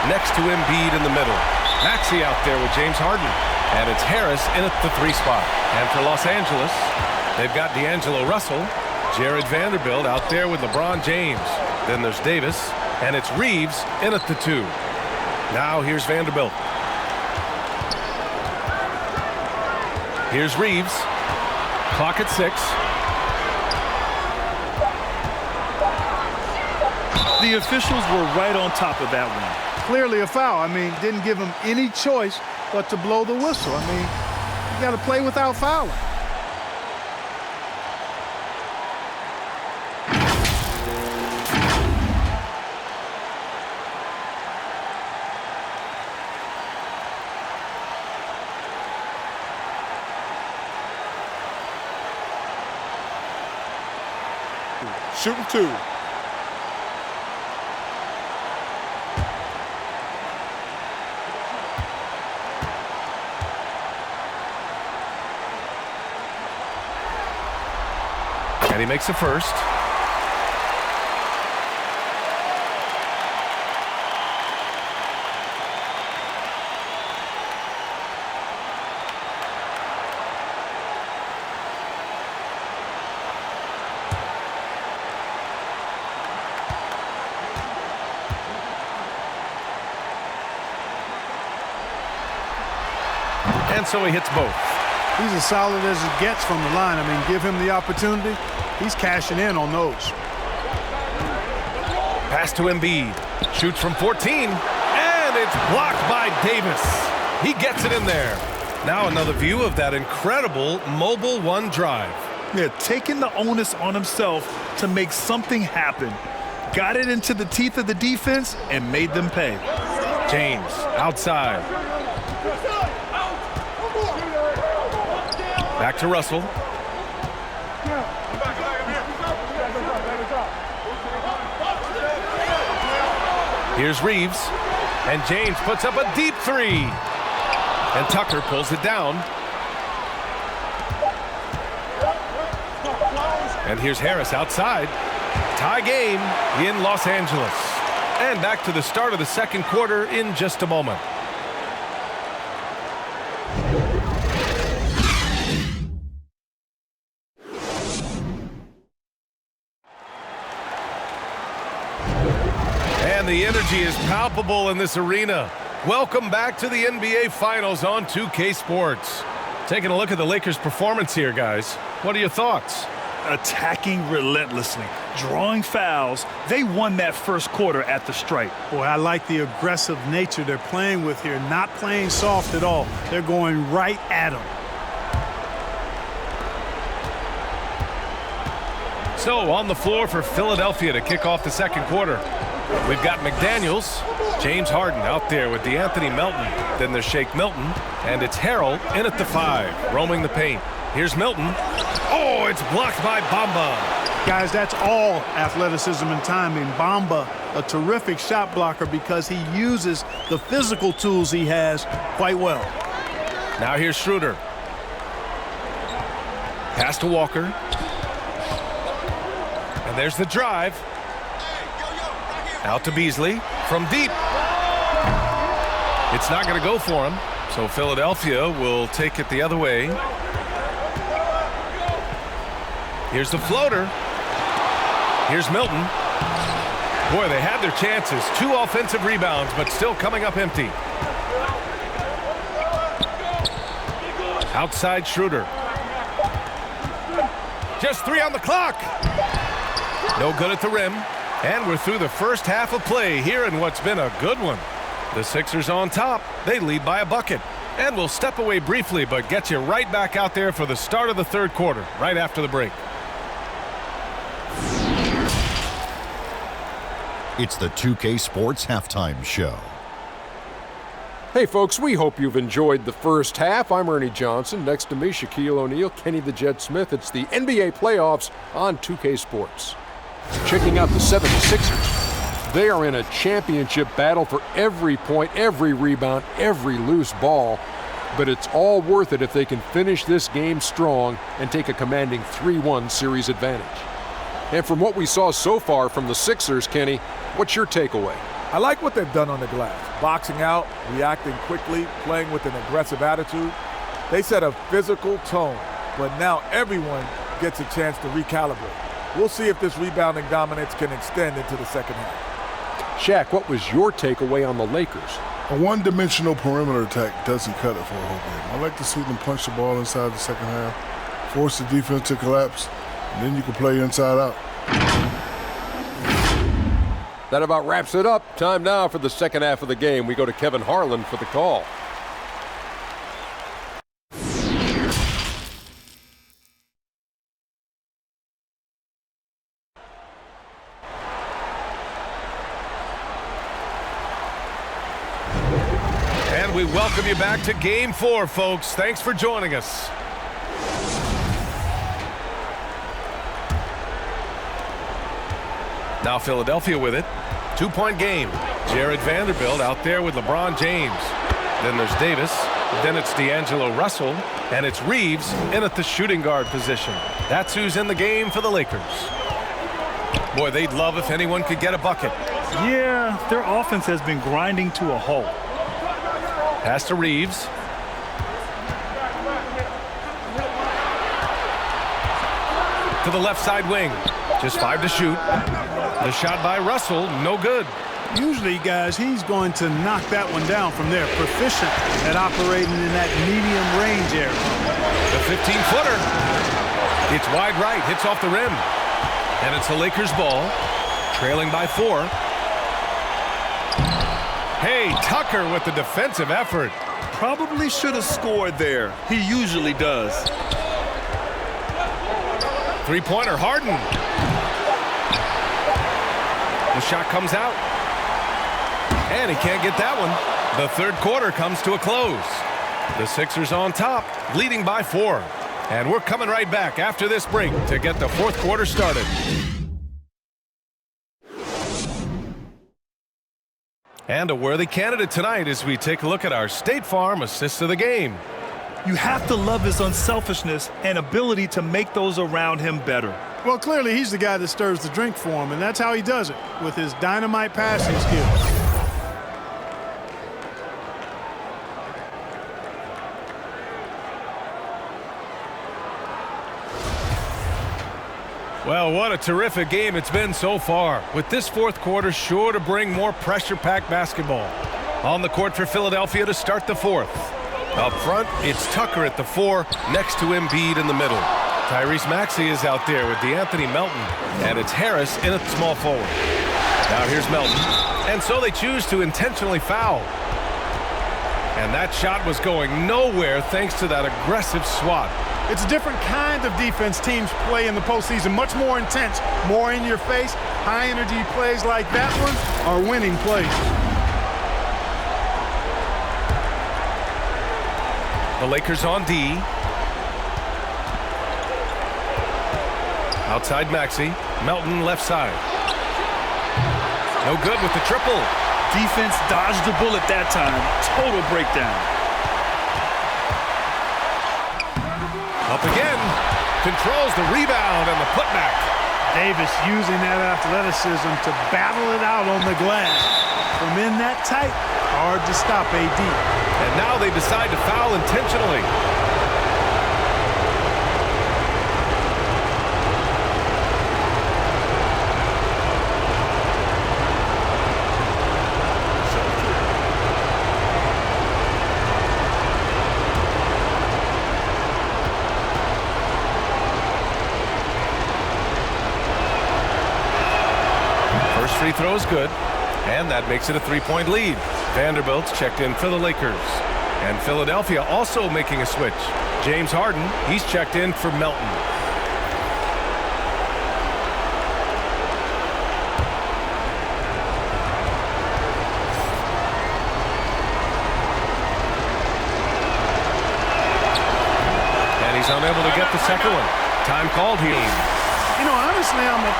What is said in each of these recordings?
next to Embiid in the middle. Maxey out there with James Harden. And it's Harris in at the 3 spot. And for Los Angeles, they've got D'Angelo Russell, Jared Vanderbilt out there with LeBron James. Then there's Davis, and it's Reeves in at the 2. Now here's Vanderbilt. Here's Reeves. Clock at 6. The officials were right on top of that one. Clearly a foul. I mean, didn't give him any choice but to blow the whistle. I mean, you got to play without fouling. Shooting 2. And he makes the first. And so he hits both. He's as solid as it gets from the line. I mean, give him the opportunity. He's cashing in on those. Pass to Embiid. Shoots from 14. And it's blocked by Davis. He gets it in there. Now another view of that incredible Mobile One drive. Yeah, taking the onus on himself to make something happen. Got it into the teeth of the defense and made them pay. James outside. Back to Russell. Here's Reeves. And James puts up a deep 3. And Tucker pulls it down. And here's Harris outside. Tie game in Los Angeles. And back to the start of the second quarter in just a moment. And the energy is palpable in this arena. Welcome back to the NBA Finals on 2K Sports. Taking a look at the Lakers' performance here, guys. What are your thoughts? Attacking relentlessly, drawing fouls. They won that first quarter at the stripe. Boy, I like the aggressive nature they're playing with here. Not playing soft at all. They're going right at them. So on the floor for Philadelphia to kick off the second quarter. We've got McDaniels, James Harden out there with DeAnthony Melton. Then there's Shake Milton, and it's Harrell in at the 5, roaming the paint. Here's Milton. Oh, it's blocked by Bamba. Guys, that's all athleticism and timing. Bamba, a terrific shot blocker because he uses the physical tools he has quite well. Now here's Schroeder. Pass to Walker. And there's the drive. Out to Beasley from deep. It's not going to go for him, so Philadelphia will take it the other way. Here's the floater. Here's Milton. Boy, they had their chances. 2 offensive rebounds, but still coming up empty. Outside Schroeder. Just 3 on the clock. No good at the rim. And we're through the first half of play here in what's been a good one. The Sixers on top. They lead by a bucket. And we'll step away briefly, but get you right back out there for the start of the third quarter, right after the break. It's the 2K Sports Halftime Show. Hey folks, we hope you've enjoyed the first half. I'm Ernie Johnson. Next to me, Shaquille O'Neal, Kenny the Jet Smith. It's the NBA playoffs on 2K Sports. Checking out the 76ers. They are in a championship battle for every point, every rebound, every loose ball. But it's all worth it if they can finish this game strong and take a commanding 3-1 series advantage. And from what we saw so far from the Sixers, Kenny, what's your takeaway? I like what they've done on the glass. Boxing out, reacting quickly, playing with an aggressive attitude. They set a physical tone, but now everyone gets a chance to recalibrate. We'll see if this rebounding dominance can extend into the second half. Shaq, what was your takeaway on the Lakers? A one-dimensional perimeter attack doesn't cut it for a whole game. I like to see them punch the ball inside the second half, force the defense to collapse, and then you can play inside out. That about wraps it up. Time now for the second half of the game. We go to Kevin Harlan for the call. And we welcome you back to Game 4, folks. Thanks for joining us. Now Philadelphia with it. 2-point game. Jared Vanderbilt out there with LeBron James. Then there's Davis. Then it's D'Angelo Russell. And it's Reeves in at the shooting guard position. That's who's in the game for the Lakers. Boy, they'd love if anyone could get a bucket. Yeah, their offense has been grinding to a halt. Pass to Reeves. To the left side wing. Just 5 to shoot. The shot by Russell, no good. Usually, guys, he's going to knock that one down from there. Proficient at operating in that medium range area. The 15-footer. It's wide right, hits off the rim. And it's the Lakers ball, trailing by 4. Hey, Tucker with the defensive effort. Probably should have scored there. He usually does. Three-pointer, Harden. The shot comes out. And he can't get that one. The third quarter comes to a close. The Sixers on top, leading by 4. And we're coming right back after this break to get the fourth quarter started. And a worthy candidate tonight as we take a look at our State Farm assist of the game. You have to love his unselfishness and ability to make those around him better. Well, clearly he's the guy that stirs the drink for him, and that's how he does it, with his dynamite passing skills. Well, what a terrific game it's been so far, with this fourth quarter sure to bring more pressure-packed basketball. On the court for Philadelphia to start the fourth. Up front, it's Tucker at the 4, next to Embiid in the middle. Tyrese Maxey is out there with DeAnthony Melton, and it's Harris in at small forward. Now here's Melton, and so they choose to intentionally foul. And that shot was going nowhere thanks to that aggressive swat. It's a different kind of defense teams play in the postseason, much more intense, more in your face. High-energy plays like that one are winning plays. The Lakers on D. Outside Maxey. Melton left side. No good with the triple. Defense dodged the bullet that time. Total breakdown. Up again. Controls the rebound and the putback. Davis using that athleticism to battle it out on the glass. From in that tight, hard to stop AD. And now they decide to foul intentionally. First free throw is good. And that makes it a 3-point lead. Vanderbilt's checked in for the Lakers. And Philadelphia also making a switch. James Harden, he's checked in for Melton. And he's unable to get the second one. Time called here. You know, honestly, I'm a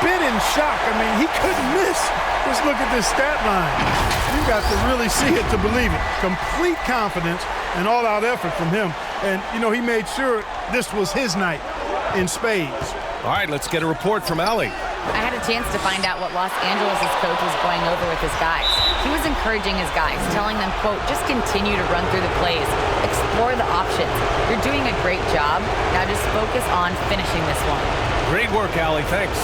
bit in shock. I mean, he couldn't miss. Just look at this stat line. You've got to really see it to believe it. Complete confidence and all-out effort from him. And, you know, he made sure this was his night in spades. All right, let's get a report from Allie. I had a chance to find out what Los Angeles' coach was going over with his guys. He was encouraging his guys, telling them, quote, just continue to run through the plays, explore the options. You're doing a great job. Now just focus on finishing this one. Great work, Allie. Thanks.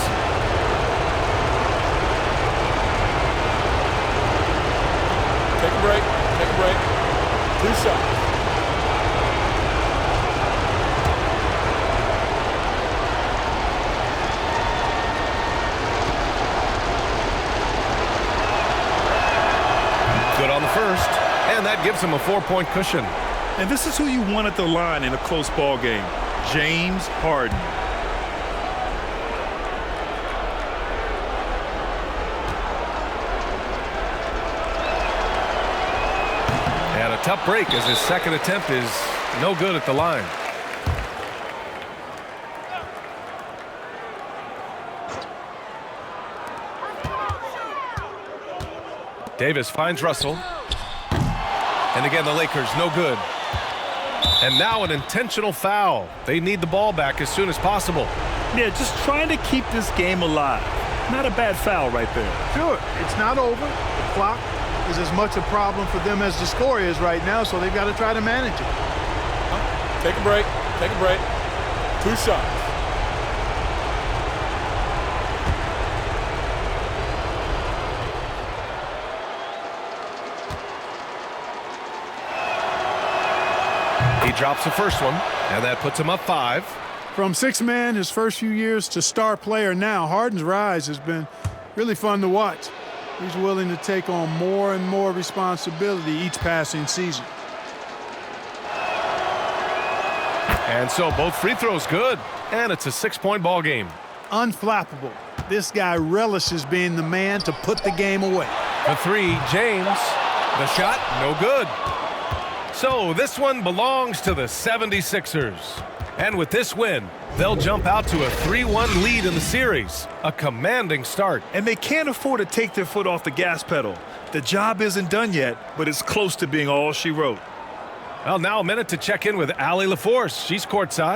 Take a break. Take a break. 2 shots. Good on the first, and that gives him a 4-point cushion. And this is who you want at the line in a close ball game, James Harden. And a tough break as his second attempt is no good at the line. Davis finds Russell. And again, the Lakers, no good. And now an intentional foul. They need the ball back as soon as possible. Yeah, just trying to keep this game alive. Not a bad foul right there. Sure, it's not over. The clock is as much a problem for them as the score is right now, so they've got to try to manage it. Take a break. Take a break. 2 shots. He drops the first one, and that puts him up 5. From 6-man his first few years to star player now, Harden's rise has been really fun to watch. He's willing to take on more and more responsibility each passing season. And so both free throws good, and it's a 6-point ball game. Unflappable. This guy relishes being the man to put the game away. The 3, James. The shot, no good. So this one belongs to the 76ers. And with this win, they'll jump out to a 3-1 lead in the series. A commanding start. And they can't afford to take their foot off the gas pedal. The job isn't done yet, but it's close to being all she wrote. Well, now a minute to check in with Allie LaForce. She's courtside.